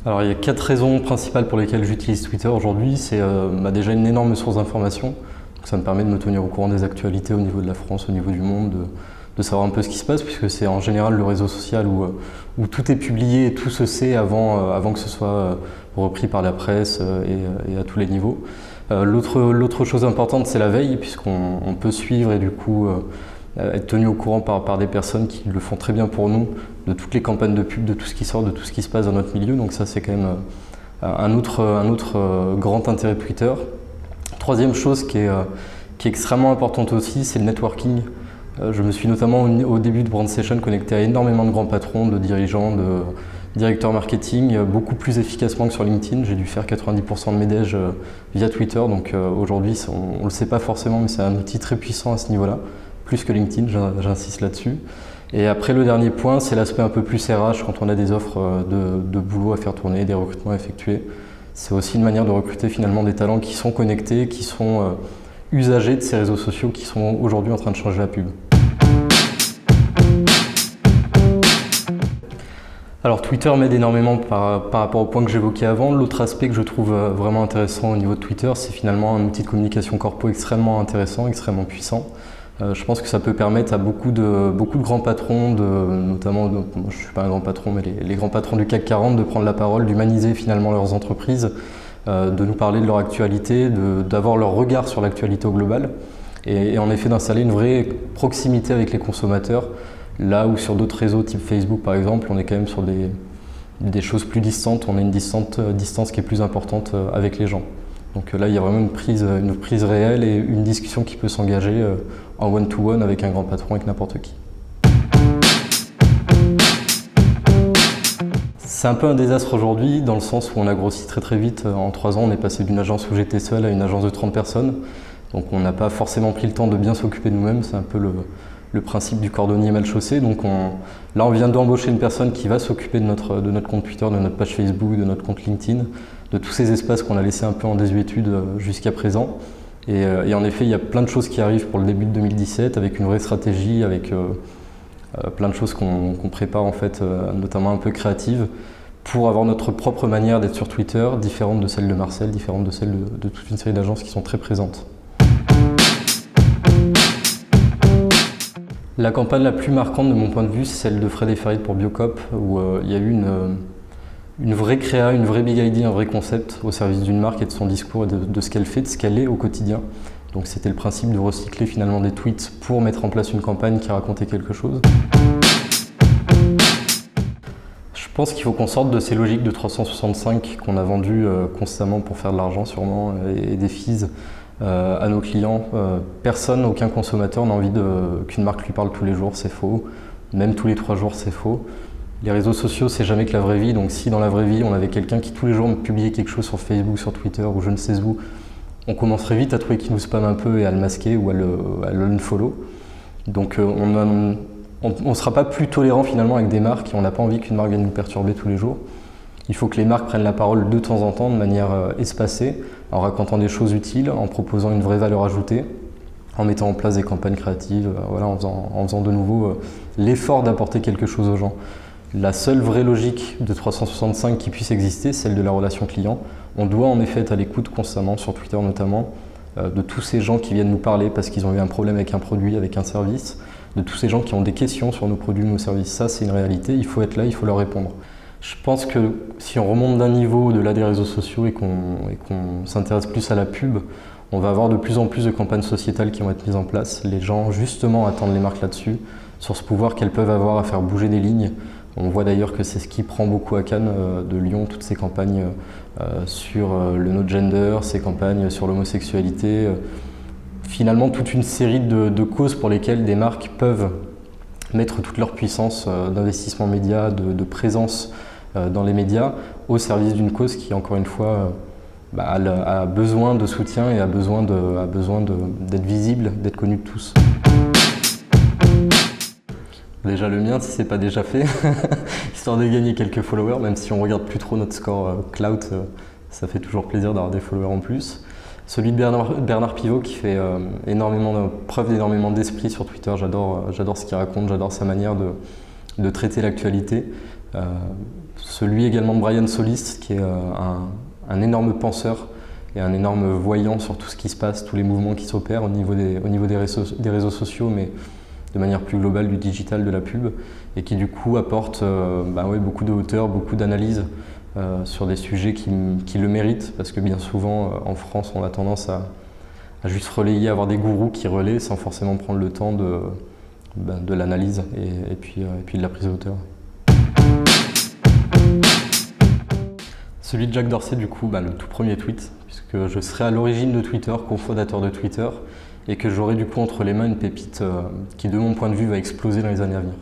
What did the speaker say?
Alors il y a 4 raisons principales pour lesquelles j'utilise Twitter aujourd'hui. C'est déjà une énorme source d'information. Ça me permet de me tenir au courant des actualités au niveau de la France, au niveau du monde, de savoir un peu ce qui se passe, puisque c'est en général le réseau social où tout est publié et tout se sait avant que ce soit repris par la presse et à tous les niveaux. L'autre chose importante, c'est la veille, puisqu'on peut suivre et du coup être tenu au courant par des personnes qui le font très bien pour nous, de toutes les campagnes de pub, de tout ce qui sort, de tout ce qui se passe dans notre milieu. Donc ça, c'est quand même un autre grand intérêt de Twitter. Troisième chose qui est extrêmement importante aussi, c'est le networking. Je me suis notamment au début de Brand Session connecté à énormément de grands patrons, de dirigeants, de directeurs marketing, beaucoup plus efficacement que sur LinkedIn. J'ai dû faire 90% de mes déj via Twitter, donc aujourd'hui on ne le sait pas forcément, mais c'est un outil très puissant à ce niveau-là, plus que LinkedIn, j'insiste là-dessus. Et après le dernier point, c'est l'aspect un peu plus RH quand on a des offres de boulot à faire tourner, des recrutements à effectuer. C'est aussi une manière de recruter finalement des talents qui sont connectés, qui sont usagers de ces réseaux sociaux qui sont aujourd'hui en train de changer la pub. Alors Twitter m'aide énormément par rapport au point que j'évoquais avant. L'autre aspect que je trouve vraiment intéressant au niveau de Twitter, c'est finalement un outil de communication corpo extrêmement intéressant, extrêmement puissant. Je pense que ça peut permettre à beaucoup de grands patrons, notamment, moi je ne suis pas un grand patron, mais les grands patrons du CAC 40, de prendre la parole, d'humaniser finalement leurs entreprises, de nous parler de leur actualité, d'avoir leur regard sur l'actualité au global, et en effet d'installer une vraie proximité avec les consommateurs, là où sur d'autres réseaux type Facebook par exemple, on est quand même sur des choses plus distantes, on a une distance qui est plus importante avec les gens. Donc là, il y a vraiment une prise réelle et une discussion qui peut s'engager en one-to-one avec un grand patron, avec n'importe qui. C'est un peu un désastre aujourd'hui, dans le sens où on a grossi très très vite. En 3 ans, on est passé d'une agence où j'étais seul à une agence de 30 personnes. Donc on n'a pas forcément pris le temps de bien s'occuper de nous-mêmes, c'est un peu le principe du cordonnier mal chaussé. Donc là, on vient d'embaucher une personne qui va s'occuper de notre compte Twitter, de notre page Facebook, de notre compte LinkedIn, de tous ces espaces qu'on a laissés un peu en désuétude jusqu'à présent. Et en effet, il y a plein de choses qui arrivent pour le début de 2017, avec une vraie stratégie, avec plein de choses qu'on prépare en fait, notamment un peu créatives, pour avoir notre propre manière d'être sur Twitter, différente de celle de Marcel, différente de celle de toute une série d'agences qui sont très présentes. La campagne la plus marquante de mon point de vue, c'est celle de Fred et Farid pour Biocop, où il y a eu une vraie créa, une vraie big idea, un vrai concept au service d'une marque et de son discours et de ce qu'elle fait, de ce qu'elle est au quotidien. Donc c'était le principe de recycler finalement des tweets pour mettre en place une campagne qui racontait quelque chose. Je pense qu'il faut qu'on sorte de ces logiques de 365 qu'on a vendues constamment pour faire de l'argent sûrement et des fees à nos clients. Personne, aucun consommateur n'a envie qu'une marque lui parle tous les jours, c'est faux. Même tous les 3 jours, c'est faux. Les réseaux sociaux, c'est jamais que la vraie vie, donc si dans la vraie vie, on avait quelqu'un qui tous les jours me publiait quelque chose sur Facebook, sur Twitter ou je ne sais où, on commencerait vite à trouver qu'il nous spamme un peu et à le masquer ou à le unfollow. Donc on ne sera pas plus tolérant finalement avec des marques et on n'a pas envie qu'une marque vienne nous perturber tous les jours. Il faut que les marques prennent la parole de temps en temps, de manière espacée, en racontant des choses utiles, en proposant une vraie valeur ajoutée, en mettant en place des campagnes créatives, voilà, en faisant de nouveau l'effort d'apporter quelque chose aux gens. La seule vraie logique de 365 qui puisse exister, c'est celle de la relation client. On doit en effet être à l'écoute constamment, sur Twitter notamment, de tous ces gens qui viennent nous parler parce qu'ils ont eu un problème avec un produit, avec un service, de tous ces gens qui ont des questions sur nos produits, nos services. Ça, c'est une réalité, il faut être là, il faut leur répondre. Je pense que si on remonte d'un niveau au-delà des réseaux sociaux et qu'on s'intéresse plus à la pub, on va avoir de plus en plus de campagnes sociétales qui vont être mises en place. Les gens, justement, attendent les marques là-dessus, sur ce pouvoir qu'elles peuvent avoir à faire bouger des lignes. On voit d'ailleurs que c'est ce qui prend beaucoup à Cannes de Lyon, toutes ces campagnes sur le no gender, ces campagnes sur l'homosexualité. Finalement, toute une série de causes pour lesquelles des marques peuvent mettre toute leur puissance d'investissement média, de présence dans les médias au service d'une cause qui, encore une fois, a besoin de soutien et a besoin d'être visible, d'être connue de tous. Déjà le mien, si c'est pas déjà fait, histoire de gagner quelques followers, même si on regarde plus trop notre score Clout, ça fait toujours plaisir d'avoir des followers en plus. Celui de Bernard Pivot qui fait preuve d'énormément d'esprit sur Twitter, j'adore ce qu'il raconte, j'adore sa manière de traiter l'actualité. celui également de Brian Solis, qui est un énorme penseur et un énorme voyant sur tout ce qui se passe, tous les mouvements qui s'opèrent au niveau des réseaux sociaux, mais de manière plus globale du digital, de la pub, et qui du coup apporte beaucoup de hauteur, beaucoup d'analyse sur des sujets qui le méritent, parce que bien souvent en France on a tendance à juste relayer, avoir des gourous qui relaient sans forcément prendre le temps de l'analyse et puis de la prise de hauteur. Celui de Jack Dorsey, du coup, le tout premier tweet, puisque je serai à l'origine de Twitter, cofondateur de Twitter, et que j'aurai du coup entre les mains une pépite qui, de mon point de vue, va exploser dans les années à venir.